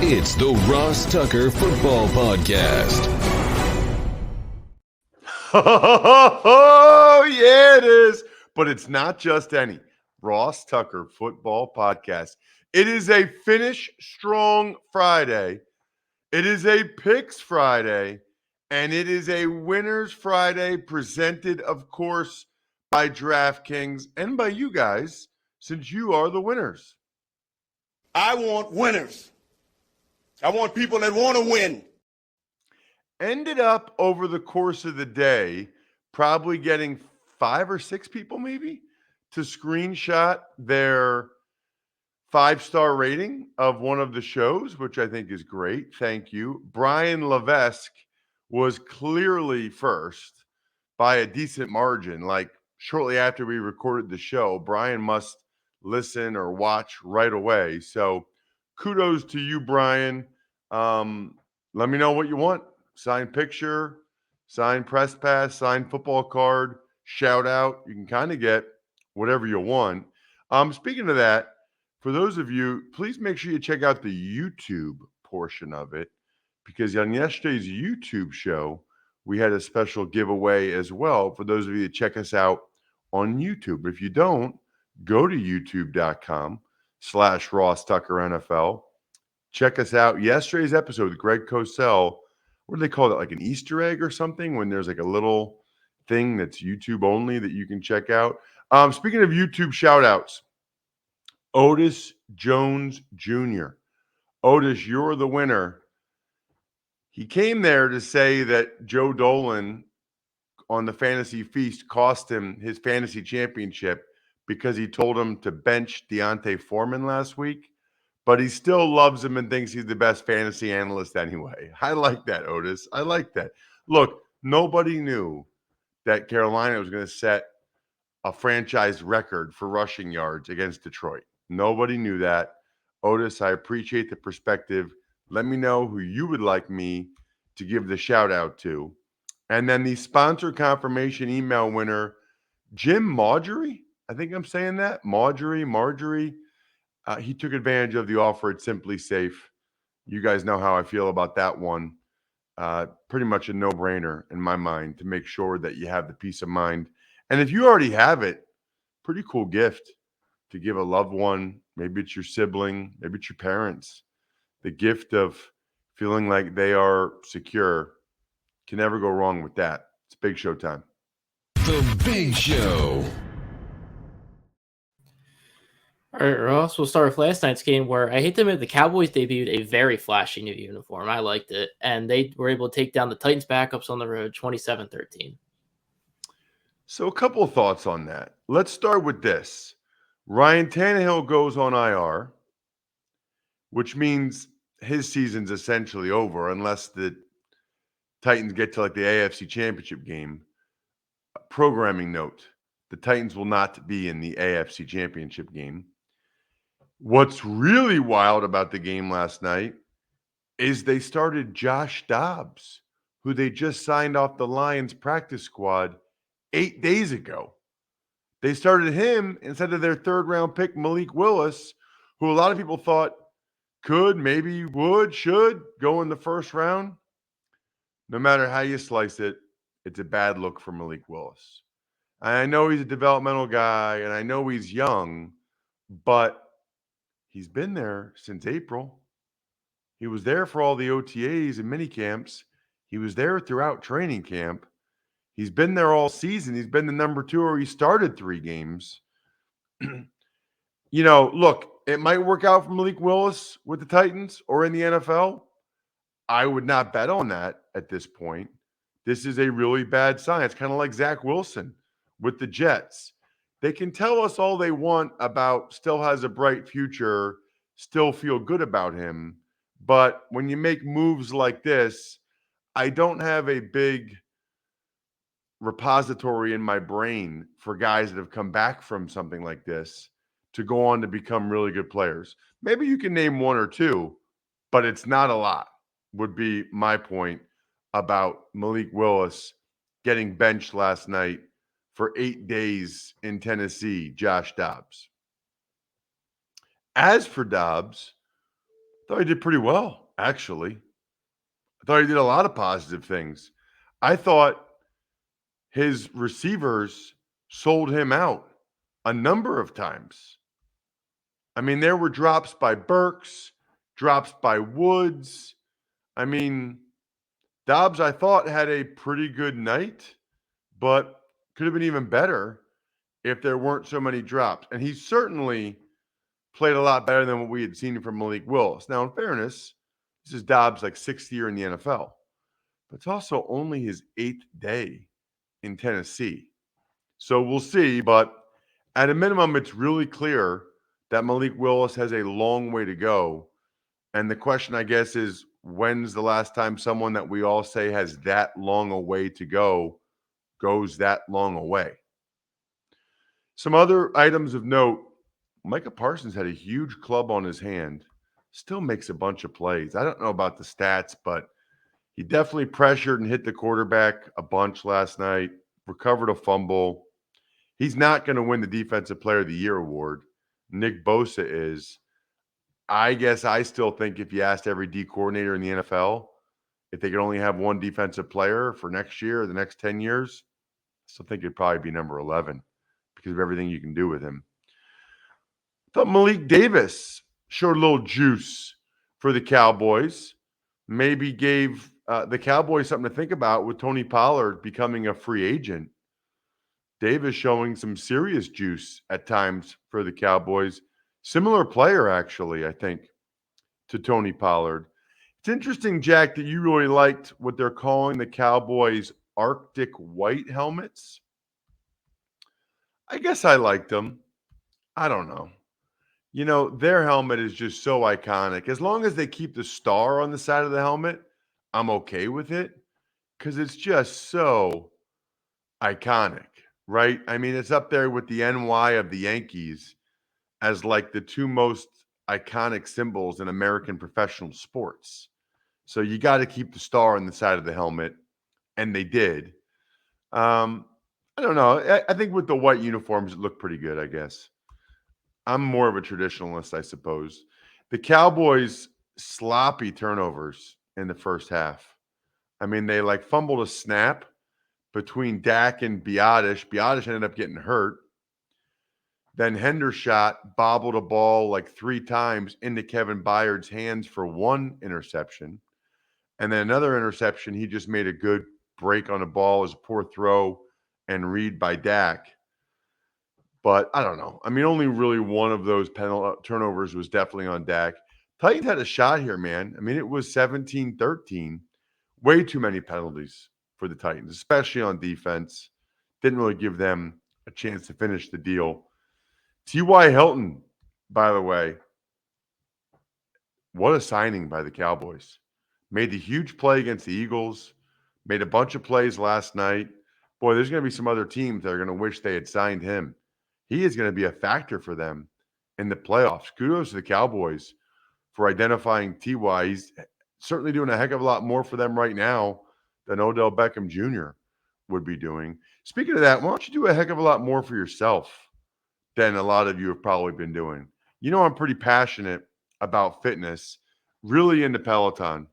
It's the Ross Tucker Football Podcast. Oh, yeah, it is. But it's not just any Ross Tucker Football Podcast. It is a Finish Strong Friday. It is a Picks Friday. And it is a Winners Friday presented, of course, by DraftKings and by you guys, since you are the winners. I want winners. I want people that want to win. Ended up over the course of the day, probably getting 5 or 6 people maybe to screenshot their 5-star rating of one of the shows, which I think is great. Thank you. Brian Levesque was clearly first by a decent margin. Like shortly after we recorded the show, Brian must listen or watch right away. So kudos to you, Brian. Let me know what you want. Signed picture, signed press pass, signed football card, shout out. You can kind of get whatever you want. Speaking of that, for those of you, please make sure you check out the YouTube portion of it, because on yesterday's YouTube show, we had a special giveaway as well for those of you that check us out on YouTube. If you don't, go to youtube.com/Ross Tucker NFL. Check us out. Yesterday's episode with Greg Cosell. What do they call it? Like an Easter egg or something, when there's like a little thing that's YouTube only that you can check out. Speaking of YouTube shout outs, Otis Jones Jr. Otis, you're the winner. He came there to say that Joe Dolan on the Fantasy Feast cost him his fantasy championship because he told him to bench Deontay Foreman last week. But he still loves him and thinks he's the best fantasy analyst anyway. I like that, Otis. I like that. Look, nobody knew that Carolina was going to set a franchise record for rushing yards against Detroit. Nobody knew that. Otis, I appreciate the perspective. Let me know who you would like me to give the shout out to. And then the sponsor confirmation email winner, Jim Marjorie. I think I'm saying that. Marjorie. He took advantage of the offer at Simply Safe. You guys know how I feel about that one. Pretty much a no-brainer in my mind to make sure that you have the peace of mind. And if you already have it, pretty cool gift to give a loved one. Maybe it's your sibling, maybe it's your parents. The gift of feeling like they are secure. Can never go wrong with that. It's Big Show time. The Big Show. All right, Ross, we'll start with last night's game, where I hate to admit the Cowboys debuted a very flashy new uniform. I liked it, and they were able to take down the Titans backups on the road 27-13. So a couple of thoughts on that. Let's start with this. Ryan Tannehill goes on IR, which means his season's essentially over unless the Titans get to like the AFC Championship game. Programming note, the Titans will not be in the AFC Championship game. What's really wild about the game last night is they started Josh Dobbs, who they just signed off the Lions practice squad 8 days ago. They started him instead of their third-round pick, Malik Willis, who a lot of people thought could, maybe would, should go in the first round. No matter how you slice it, it's a bad look for Malik Willis. I know he's a developmental guy, and I know he's young, but he's been there since April. He was there for all the OTAs and mini camps. He was there throughout training camp. He's been there all season. He's been the number 2, or he started 3 games. Look, it might work out for Malik Willis with the Titans or in the NFL. I would not bet on that at this point. This is a really bad sign. It's kind of like Zach Wilson with the Jets. They can tell us all they want about still has a bright future, still feel good about him. But when you make moves like this, I don't have a big repository in my brain for guys that have come back from something like this to go on to become really good players. Maybe you can name 1 or 2, but it's not a lot, would be my point about Malik Willis getting benched last night for 8 days in Tennessee, Josh Dobbs. As for Dobbs, thought he did pretty well, actually. I thought he did a lot of positive things. I thought his receivers sold him out a number of times. I mean, there were drops by Burks, drops by Woods. I mean, Dobbs, I thought, had a pretty good night, but could have been even better if there weren't so many drops. And he certainly played a lot better than what we had seen from Malik Willis. Now, in fairness, this is Dobbs' like 6th year in the NFL, but it's also only his 8th day in Tennessee. So we'll see, but at a minimum, it's really clear that Malik Willis has a long way to go. And the question, I guess, is when's the last time someone that we all say has that long a way to go goes that long away? Some other items of note, Micah Parsons had a huge club on his hand, still makes a bunch of plays. I don't know about the stats, but he definitely pressured and hit the quarterback a bunch last night, recovered a fumble. He's not going to win the Defensive Player of the Year award. Nick Bosa is. I guess I still think if you asked every D coordinator in the NFL if they could only have one defensive player for next year or the next 10 years, I still think it'd probably be number 11 because of everything you can do with him. I thought Malik Davis showed a little juice for the Cowboys. Maybe gave the Cowboys something to think about with Tony Pollard becoming a free agent. Davis showing some serious juice at times for the Cowboys. Similar player, actually, I think, to Tony Pollard. It's interesting, Jack, that you really liked what they're calling the Cowboys' Arctic white helmets. I guess I liked them. I don't know. You know, their helmet is just so iconic. As long as they keep the star on the side of the helmet, I'm okay with it because it's just so iconic, right? I mean, it's up there with the NY of the Yankees as like the two most iconic symbols in American professional sports. So you got to keep the star on the side of the helmet, and they did. I don't know. I think with the white uniforms, it looked pretty good, I guess. I'm more of a traditionalist, I suppose. The Cowboys' sloppy turnovers in the first half. I mean, they like fumbled a snap between Dak and Biotish. Biotish ended up getting hurt. Then Hendershot bobbled a ball like 3 times into Kevin Byard's hands for 1 interception. And then another interception, he just made a good break on a ball as a poor throw and read by Dak. But I don't know. I mean, only really one of those turnovers was definitely on Dak. Titans had a shot here, man. I mean, it was 17-13. Way too many penalties for the Titans, especially on defense. Didn't really give them a chance to finish the deal. T.Y. Hilton, by the way, what a signing by the Cowboys. Made the huge play against the Eagles. Made a bunch of plays last night. Boy, there's going to be some other teams that are going to wish they had signed him. He is going to be a factor for them in the playoffs. Kudos to the Cowboys for identifying T.Y. He's certainly doing a heck of a lot more for them right now than Odell Beckham Jr. would be doing. Speaking of that, why don't you do a heck of a lot more for yourself than a lot of you have probably been doing? You know, I'm pretty passionate about fitness, really into Peloton.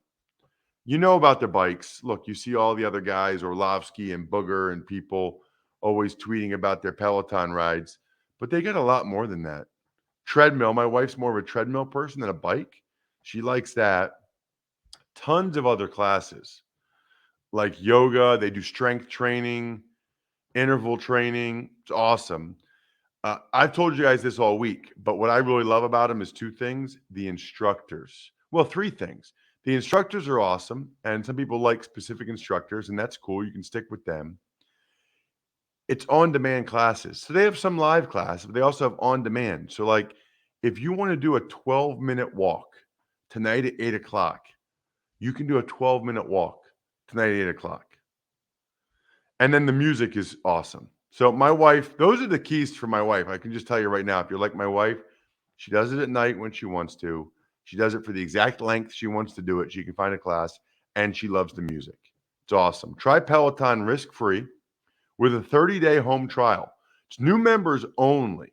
You know about the bikes. Look, you see all the other guys, Orlovsky and Booger and people always tweeting about their Peloton rides, but they get a lot more than that. Treadmill. My wife's more of a treadmill person than a bike. She likes that. Tons of other classes like yoga. They do strength training, interval training. It's awesome. I've told you guys this all week, but what I really love about them is 2 things. The instructors. Well, 3 things. The instructors are awesome, and some people like specific instructors, and that's cool. You can stick with them. It's on-demand classes. So they have some live classes, but they also have on-demand. So like if you want to do a 12-minute walk tonight at 8 o'clock, you can do a 12-minute walk tonight at 8 o'clock. And then the music is awesome. So my wife, those are the keys for my wife. I can just tell you right now, if you're like my wife, she does it at night when she wants to. She does it for the exact length she wants to do it. She can find a class, and she loves the music. It's awesome. Try Peloton risk-free with a 30-day home trial. It's new members only.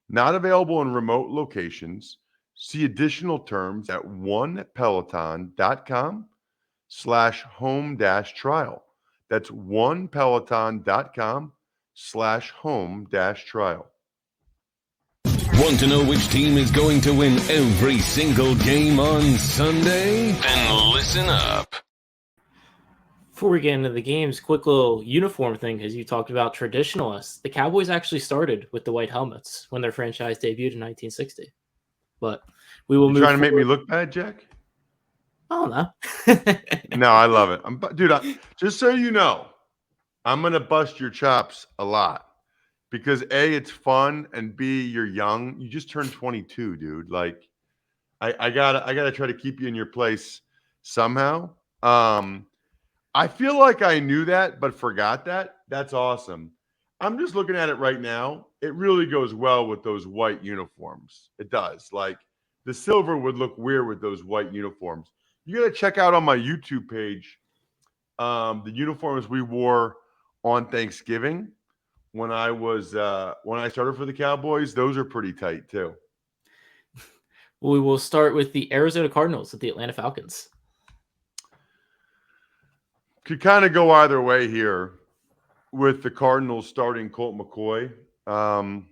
Not available in remote locations. See additional terms at onepeloton.com/home-trial. That's onepeloton.com/home-trial. Want to know which team is going to win every single game on Sunday? Then listen up. Before we get into the games, quick little uniform thing, because you talked about traditionalists. The Cowboys actually started with the white helmets when their franchise debuted in 1960. But we will You move trying to make me forward. look bad, Jack? I don't know. No, I love it. Just so you know, I'm going to bust your chops a lot because A, it's fun, and B, you're young. You just turned 22, dude. Like, I gotta try to keep you in your place somehow. I feel like I knew that, but forgot that. That's awesome. I'm just looking at it right now. It really goes well with those white uniforms. It does. Like, the silver would look weird with those white uniforms. You got to check out on my YouTube page the uniforms we wore on Thanksgiving when I started for the Cowboys. Those are pretty tight too. We will start with the Arizona Cardinals at the Atlanta Falcons. Could kind of go either way here with the Cardinals starting Colt McCoy. I'm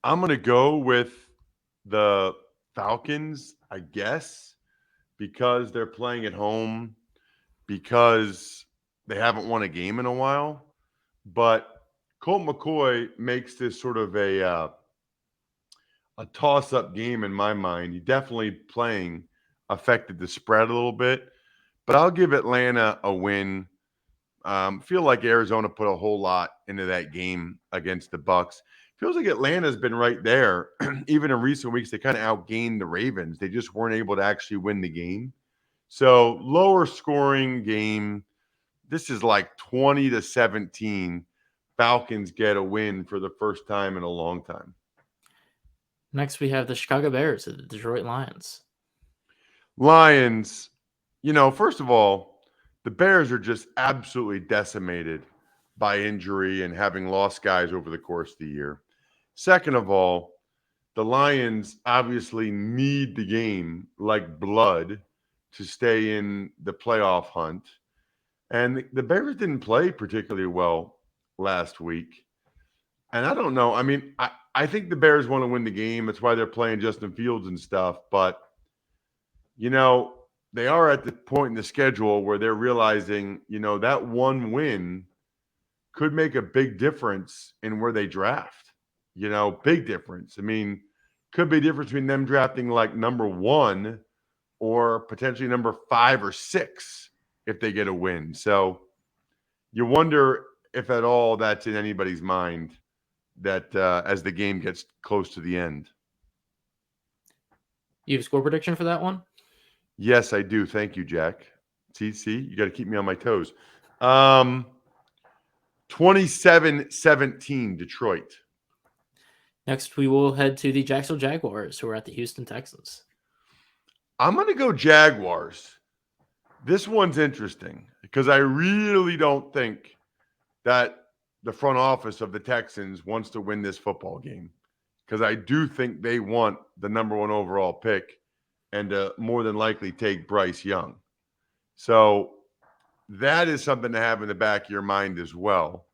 going to go with the Falcons, I guess, because they're playing at home, because they haven't won a game in a while. But Colt McCoy makes this sort of a toss-up game in my mind. He definitely affected the spread a little bit. But I'll give Atlanta a win. Feel like Arizona put a whole lot into that game against the Bucs. Feels like Atlanta's been right there. Even in recent weeks, they kind of outgained the Ravens. They just weren't able to actually win the game. So lower scoring game. This is like 20-17. Falcons get a win for the first time in a long time. Next, we have the Chicago Bears at the Detroit Lions. Lions, first of all, the Bears are just absolutely decimated by injury and having lost guys over the course of the year. Second of all, the Lions obviously need the game like blood to stay in the playoff hunt. And the Bears didn't play particularly well last week. And I don't know. I mean, I think the Bears want to win the game. That's why they're playing Justin Fields and stuff. But, they are at the point in the schedule where they're realizing, that one win could make a big difference in where they draft. Big difference. I mean, could be a difference between them drafting like number 1 or potentially number 5 or 6 if they get a win. So you wonder if at all that's in anybody's mind that as the game gets close to the end. You have a score prediction for that one? Yes, I do. Thank you, Jack. See, you got to keep me on my toes. 27-17 Detroit. Next, we will head to the Jacksonville Jaguars, who are at the Houston Texans. I'm going to go Jaguars. This one's interesting because I really don't think that the front office of the Texans wants to win this football game, because I do think they want the number 1 overall pick and more than likely take Bryce Young. So that is something to have in the back of your mind as well.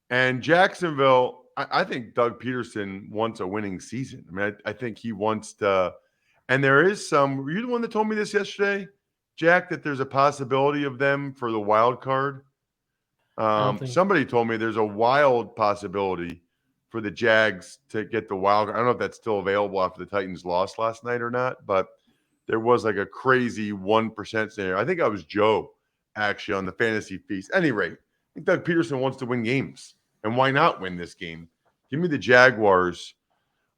And Jacksonville, I think Doug Peterson wants a winning season. I mean, I think he wants to – and there is some – were you the one that told me this yesterday, Jack, that there's a possibility of them for the wild card? Somebody told me there's a wild possibility for the Jags to get the wild card. I don't know if that's still available after the Titans lost last night or not, but there was like a crazy 1% scenario. I think I was Joe, actually, on the Fantasy Feast. At any rate, I think Doug Peterson wants to win games. And why not win this game? Give me the Jaguars.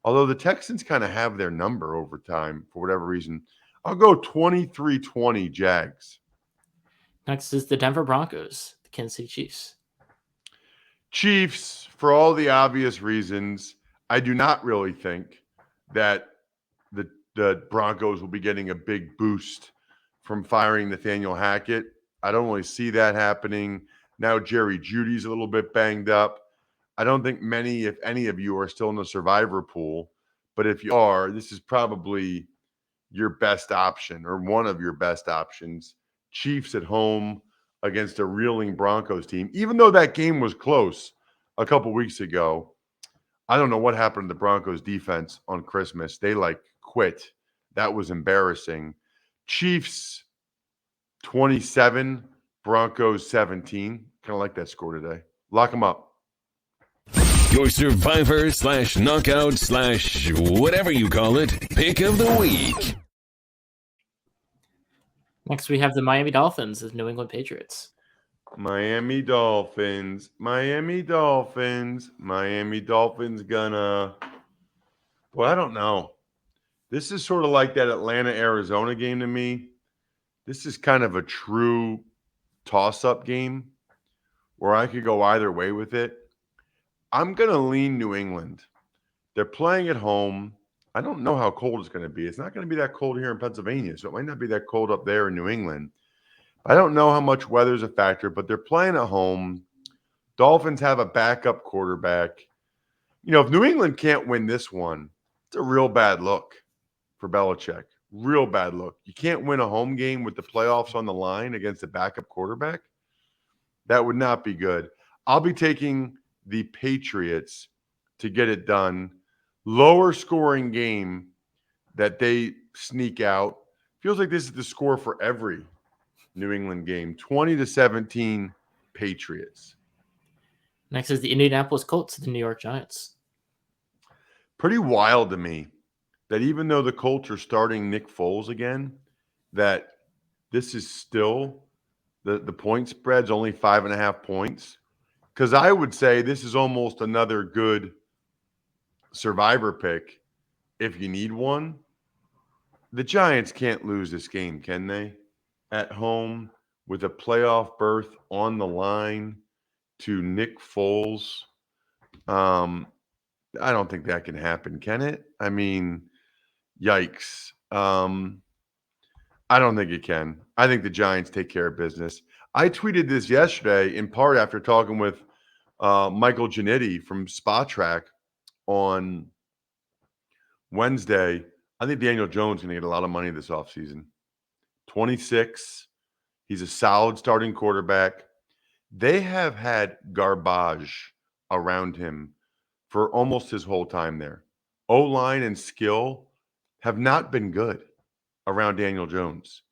Although the Texans kind of have their number over time for whatever reason. I'll go 23-20 Jags. Next is the Denver Broncos, the Kansas City Chiefs. Chiefs, for all the obvious reasons. I do not really think that the Broncos will be getting a big boost from firing Nathaniel Hackett. I don't really see that happening. Now Jerry Jeudy's a little bit banged up. I don't think many, if any of you, are still in the survivor pool. But if you are, this is probably your best option or one of your best options. Chiefs at home against a reeling Broncos team. Even though that game was close a couple weeks ago, I don't know what happened to the Broncos defense on Christmas. They quit. That was embarrassing. Chiefs 27, Broncos 17. Kind of like that score today. Lock them up. Your survivor / knockout / whatever you call it, pick of the week. Next, we have the Miami Dolphins as New England Patriots. Miami Dolphins gonna. Well, I don't know. This is sort of like that Atlanta-Arizona game to me. This is kind of a true toss-up game where I could go either way with it. I'm going to lean New England. They're playing at home. I don't know how cold it's going to be. It's not going to be that cold here in Pennsylvania, so it might not be that cold up there in New England. I don't know how much weather is a factor, but they're playing at home. Dolphins have a backup quarterback. If New England can't win this one, it's a real bad look for Belichick. Real bad look. You can't win a home game with the playoffs on the line against a backup quarterback. That would not be good. I'll be taking the Patriots to get it done. Lower scoring game that they sneak out. Feels like this is the score for every New England game. 20-17 Patriots. Next is the Indianapolis Colts, the New York Giants. Pretty wild to me that even though the Colts are starting Nick Foles again, that this is still the point spread's only 5.5 points. Because I would say this is almost another good survivor pick if you need one. The Giants can't lose this game, can they? At home with a playoff berth on the line to Nick Foles. I don't think that can happen, can it? I mean, yikes. I don't think it can. I think the Giants take care of business. I tweeted this yesterday in part after talking with Michael Giannitti from SpotTrack on Wednesday. I think Daniel Jones is going to get a lot of money this offseason. 26. He's a solid starting quarterback. They have had garbage around him for almost his whole time there. O-line and skill have not been good around Daniel Jones.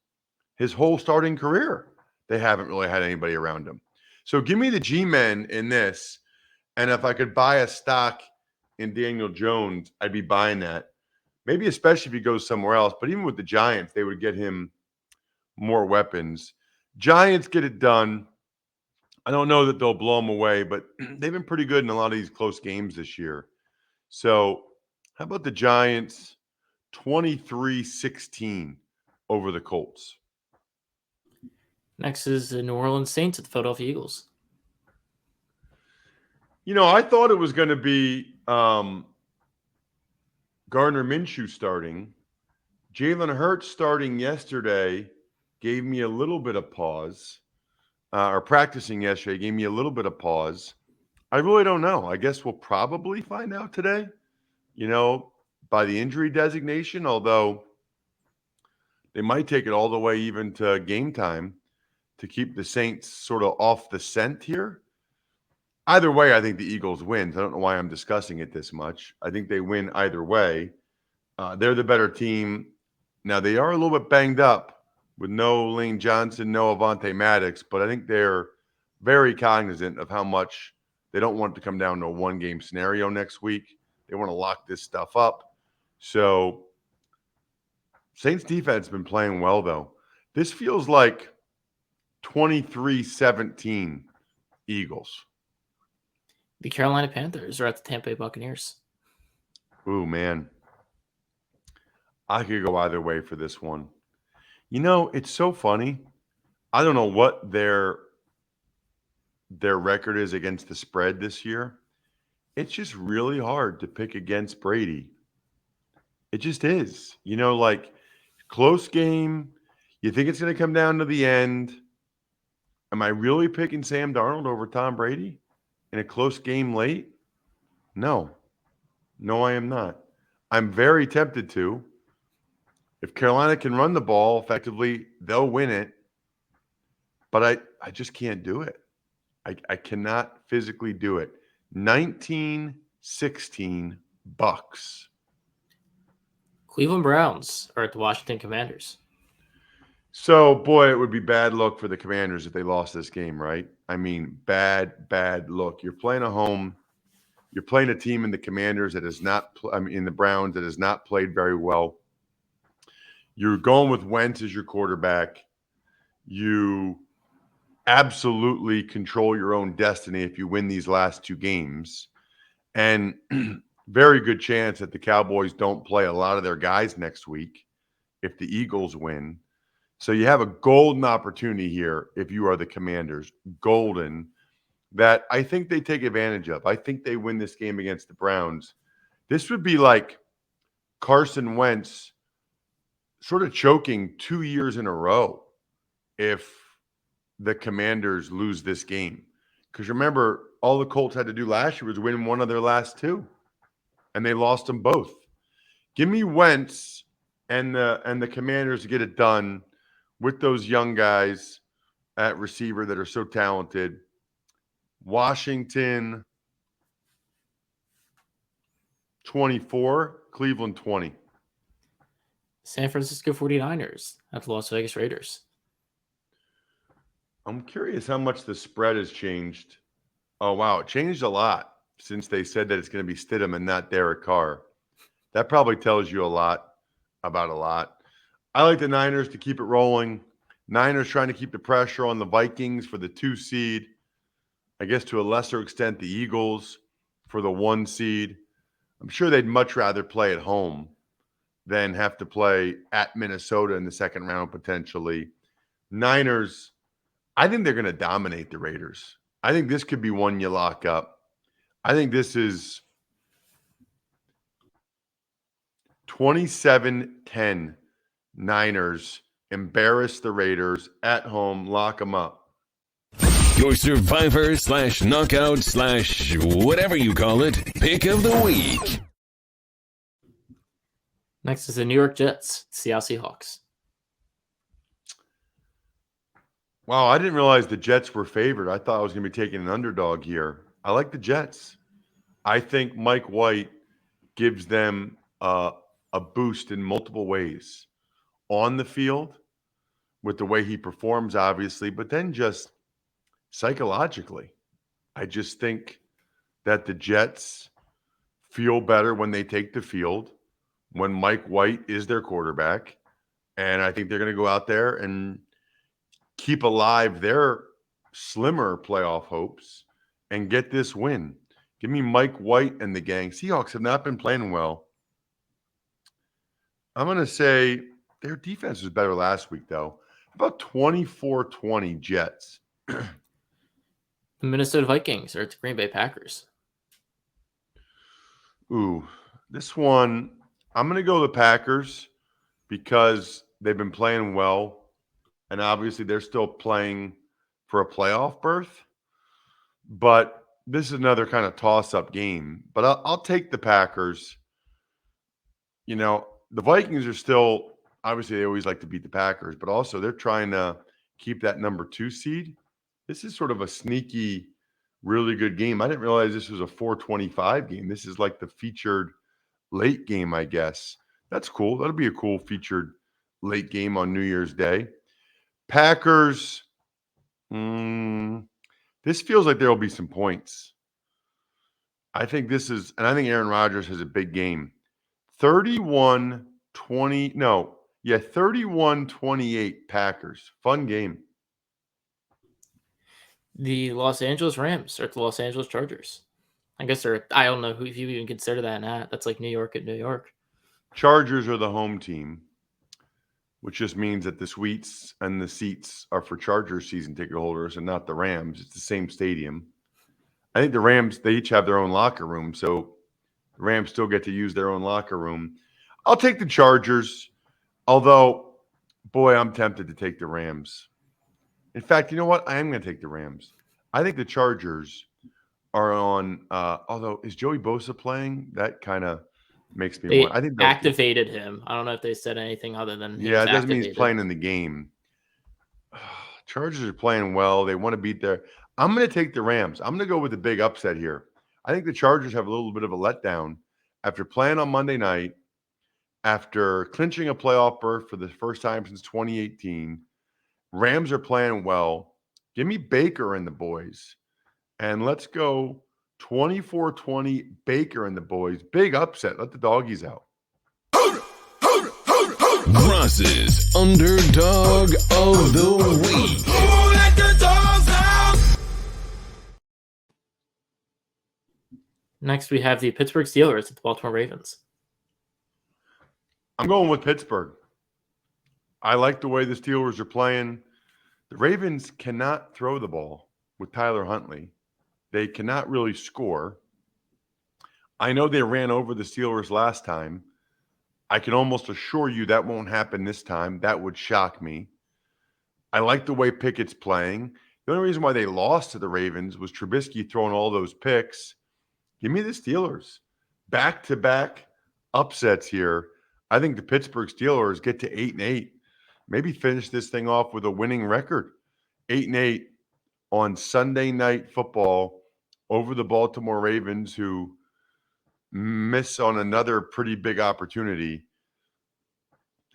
His whole starting career, they haven't really had anybody around him. So give me the G-men in this. And if I could buy a stock in Daniel Jones, I'd be buying that. Maybe especially if he goes somewhere else. But even with the Giants, they would get him more weapons. Giants get it done. I don't know that they'll blow them away, but they've been pretty good in a lot of these close games this year. So how about the Giants 23-16 over the Colts? Next is the New Orleans Saints at the Philadelphia Eagles. I thought it was going to be Gardner Minshew starting. Jalen Hurts starting yesterday gave me a little bit of pause. Or practicing yesterday gave me a little bit of pause. I really don't know. I guess we'll probably find out today, by the injury designation, although they might take it all the way even to game time to keep the Saints sort of off the scent here. Either way, I think the Eagles win. I don't know why I'm discussing it this much. I think they win either way. They're the better team. Now, they are a little bit banged up with no Lane Johnson, no Avonte Maddox, but I think they're very cognizant of how much they don't want it to come down to a one-game scenario next week. They want to lock this stuff up. So Saints defense has been playing well, though. This feels like 23-17 Eagles. The Carolina Panthers are at the Tampa Bay Buccaneers. Ooh, man. I could go either way for this one. It's so funny. I don't know what their record is against the spread this year. It's just really hard to pick against Brady. It just is. Close game. You think it's going to come down to the end. Am I really picking Sam Darnold over Tom Brady in a close game late? No. No, I am not. I'm very tempted to. If Carolina can run the ball effectively, they'll win it. But I just can't do it. I cannot physically do it. 19-16 Bucks. Cleveland Browns are at the Washington Commanders. So, boy, it would be bad luck for the Commanders if they lost this game, right? I mean, bad look. You're playing a home. You're playing a team in the Commanders that is not in the Browns that has not played very well. You're going with Wentz as your quarterback. You absolutely control your own destiny if you win these last two games. And very good chance that the Cowboys don't play a lot of their guys next week if the Eagles win. So you have a golden opportunity here if you are the Commanders. Golden. That I think they take advantage of. I think they win this game against the Browns. This would be like Carson Wentz sort of choking 2 years in a row if the Commanders lose this game. Because remember, all the Colts had to do last year was win one of their last two, and they lost them both. Give me Wentz and the Commanders to get it done with those young guys at receiver that are so talented. Washington 24, Cleveland 20. San Francisco 49ers at the Las Vegas Raiders. I'm curious how much the spread has changed. Oh, wow. It changed a lot since they said that it's going to be Stidham and not Derek Carr. That probably tells you a lot about a lot. I like the Niners to keep it rolling. Niners trying to keep the pressure on the Vikings for the 2 seed. I guess to a lesser extent, the Eagles for the 1 seed. I'm sure they'd much rather play at home than have to play at Minnesota in the second round potentially. Niners, I think they're going to dominate the Raiders. I think this could be one you lock up. I think this is 27-10 Niners. Embarrass the Raiders at home. Lock them up. Your survivor / knockout / whatever you call it, pick of the week. Next is the New York Jets, Seattle Seahawks. Wow, I didn't realize the Jets were favored. I thought I was going to be taking an underdog here. I like the Jets. I think Mike White gives them a boost in multiple ways. On the field, with the way he performs, obviously, but then just psychologically. I just think that the Jets feel better when they take the field, when Mike White is their quarterback. And I think they're going to go out there and keep alive their slimmer playoff hopes and get this win. Give me Mike White and the gang. Seahawks have not been playing well. I'm going to say their defense was better last week, though. About 24-20 Jets. The Minnesota Vikings are at the Green Bay Packers. Ooh, this one, I'm going to go the Packers because they've been playing well. And obviously, they're still playing for a playoff berth. But this is another kind of toss-up game. But I'll take the Packers. You know, the Vikings are still, obviously, they always like to beat the Packers. But also, they're trying to keep that number 2 seed. This is sort of a sneaky, really good game. I didn't realize this was a 425 game. This is like the featured late game, I guess. That's cool. That'll be a cool featured late game on New Year's Day. Packers, this feels like there will be some points. I think this is, and I think Aaron Rodgers has a big game. 31-28 Packers. Fun game. The Los Angeles Rams are at the Los Angeles Chargers. I guess I don't know if you even consider that not. That's like New York at New York. Chargers are the home team, which just means that the suites and the seats are for Chargers season ticket holders and not the Rams. It's the same stadium. I think the Rams, they each have their own locker room, so the Rams still get to use their own locker room. I'll take the Chargers, although, boy, I'm tempted to take the Rams. In fact, you know what? I am going to take the Rams. I think the Chargers are on, although is Joey Bosa playing? That kind of makes me They want. I think activated him. I don't know if they said anything other than it doesn't mean he's playing in the game. Chargers are playing well. They want to beat their. I'm going to take the Rams. I'm going to go with the big upset here. I think the Chargers have a little bit of a letdown after playing on Monday night, after clinching a playoff berth for the first time since 2018. Rams are playing well. Give me Baker and the boys. And let's go 24-20 Baker and the boys. Big upset. Let the doggies out. Ross's Underdog of the Week. Who let the dogs out? Next, we have the Pittsburgh Steelers at the Baltimore Ravens. I'm going with Pittsburgh. I like the way the Steelers are playing. The Ravens cannot throw the ball with Tyler Huntley. They cannot really score. I know they ran over the Steelers last time. I can almost assure you that won't happen this time. That would shock me. I like the way Pickett's playing. The only reason why they lost to the Ravens was Trubisky throwing all those picks. Give me the Steelers. Back-to-back upsets here. I think the Pittsburgh Steelers get to 8-8. Maybe finish this thing off with a winning record. 8-8 on Sunday Night Football over the Baltimore Ravens, who miss on another pretty big opportunity.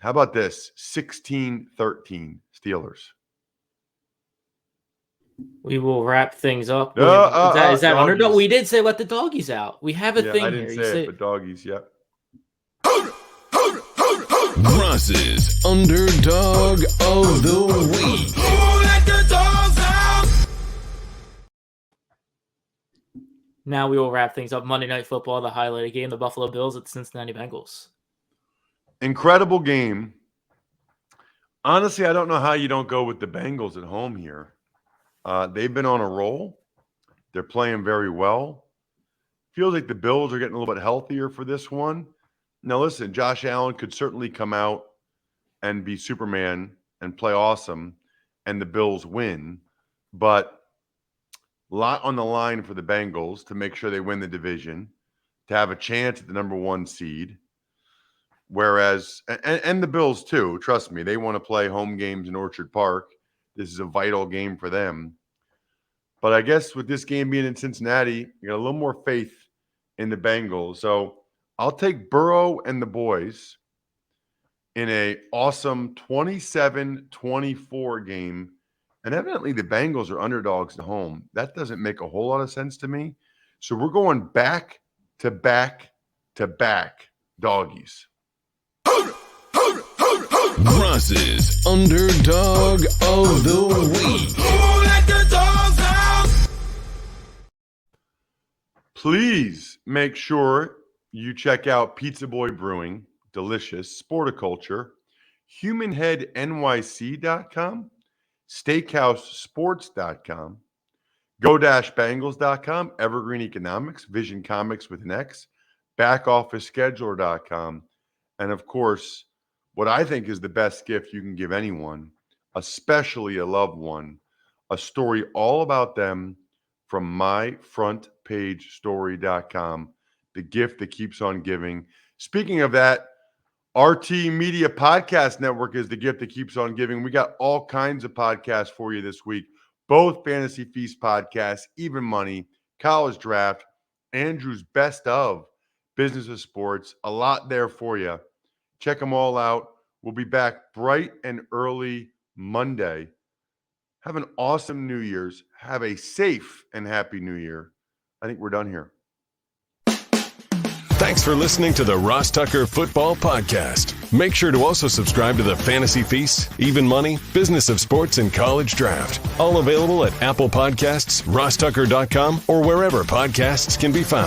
How about this? 16-13 Steelers. We will wrap things up. Is that underdog? We did say let the doggies out. We have a thing I didn't here. say it, but doggies, yep. Ross's Underdog of the Week. Who let the dogs out? Now we will wrap things up. Monday Night Football, the highlighted game, the Buffalo Bills at the Cincinnati Bengals. Incredible game. Honestly, I don't know how you don't go with the Bengals at home here. They've been on a roll. They're playing very well. Feels like the Bills are getting a little bit healthier for this one. Now, listen, Josh Allen could certainly come out and be Superman and play awesome, and the Bills win. But a lot on the line for the Bengals to make sure they win the division, to have a chance at the number 1 seed. Whereas, and the Bills too, trust me, they want to play home games in Orchard Park. This is a vital game for them. But I guess with this game being in Cincinnati, you got a little more faith in the Bengals. So I'll take Burrow and the boys in a awesome 27-24 game. And evidently the Bengals are underdogs at home. That doesn't make a whole lot of sense to me. So we're going back to back to back doggies. Ross's Underdog of the Week. Who let the dogs out? Please make sure you check out Pizza Boy Brewing, delicious, Sporticulture, HumanHeadNYC.com, SteakhouseSports.com, Go-Bangles.com, Evergreen Economics, Vision Comics with an X, BackOfficeScheduler.com, and of course, what I think is the best gift you can give anyone, especially a loved one, a story all about them from myfrontpagestory.com, the gift that keeps on giving. Speaking of that, RT Media Podcast Network is the gift that keeps on giving. We got all kinds of podcasts for you this week, both Fantasy Feast podcasts, Even Money, College Draft, Andrew's Best of, Business of Sports, a lot there for you. Check them all out. We'll be back bright and early Monday. Have an awesome New Year's. Have a safe and happy New Year. I think we're done here. Thanks for listening to the Ross Tucker Football Podcast. Make sure to also subscribe to the Fantasy Feast, Even Money, Business of Sports, and College Draft. All available at Apple Podcasts, rosstucker.com, or wherever podcasts can be found.